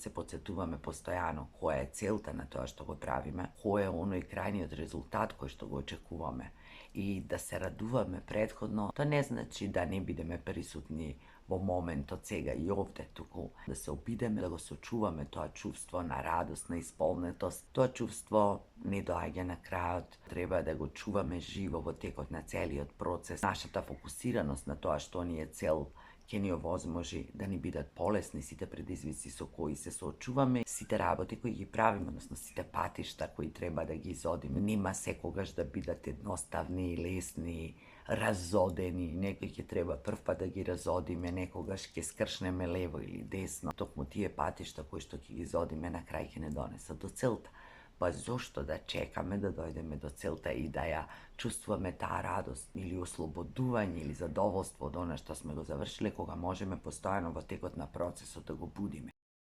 се подсетуваме постојано која е целта на тоа што го правиме, кој е оној крајниот резултат кој што го очекуваме и да се радуваме претходно, тоа не значи да не бидеме присутни во моментот сега и овде, туку да се обидеме да го сочуваме тоа чувство на радост, на исполнетост. Тоа чувство не доаѓа на крајот, треба да го чуваме живо во текот на целиот процес. Нашата фокусираност на тоа што ни е цел ќе ни овозможи да ни бидат полесни сите предизвици со кои се соочуваме, сите работи кои ги правиме, односно сите патишта кои треба да ги изодиме. Нема секогаш да бидат едноставни, лесни, разодени, некој ќе треба првпат да ги разодиме, некогаш ќе скршнеме лево или десно. Токму тие патишта кои што ќе ги изодиме на крај ќе не донесат до целта. Па зошто да чекаме да дојдеме до целта и да ја чувствуваме таа радост или ослободување или задоволство од она што сме го завршиле, кога можеме постојано во текот на процесот да го будиме.